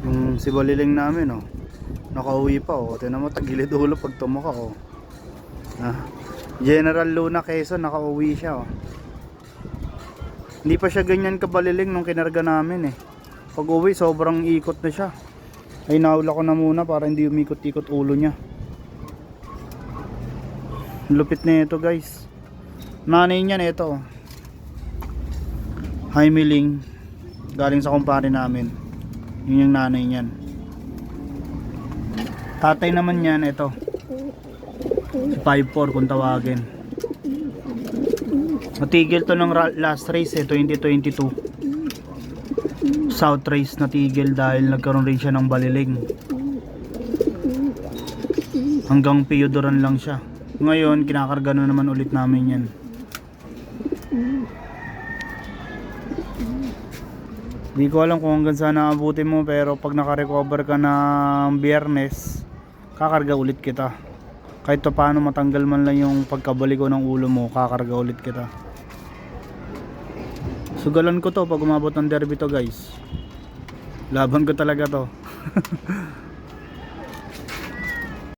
Yung si Baliling namin, oh. Nakauwi pa, oh. Tingnan mo, tagilid ulo pag tumuka, oh. Ah. General Luna Quezon, nakauwi siya, oh. Hindi pa siya ganyan kabaliling nung kinarga namin, eh. Pag uwi, sobrang ikot na siya. Ay, naula ko na muna para hindi umikot-ikot ulo niya. Lupit na ito, guys. Nanay niya na ito, oh. Himiling. Galing sa kumpare namin. Yun yung nanay niyan. Tatay naman niyan, ito. 5'4" kung tawagin. Natigil to ng last race, 2022 South race. Natigil dahil nagkaroon rin siya ng baliling. Hanggang Piodoran lang siya. Ngayon kinakarga na naman ulit namin yan. Di ko alam kung hanggang saan naabutin mo, pero pag nakarecover ka ng Biyernes, kakarga ulit kita. Kahit pa paano matanggal man lang yung pagkabaligo ng ulo mo, kakarga ulit kita. Sugalan ko to pag umabot ng derby to, guys. Laban ko talaga to.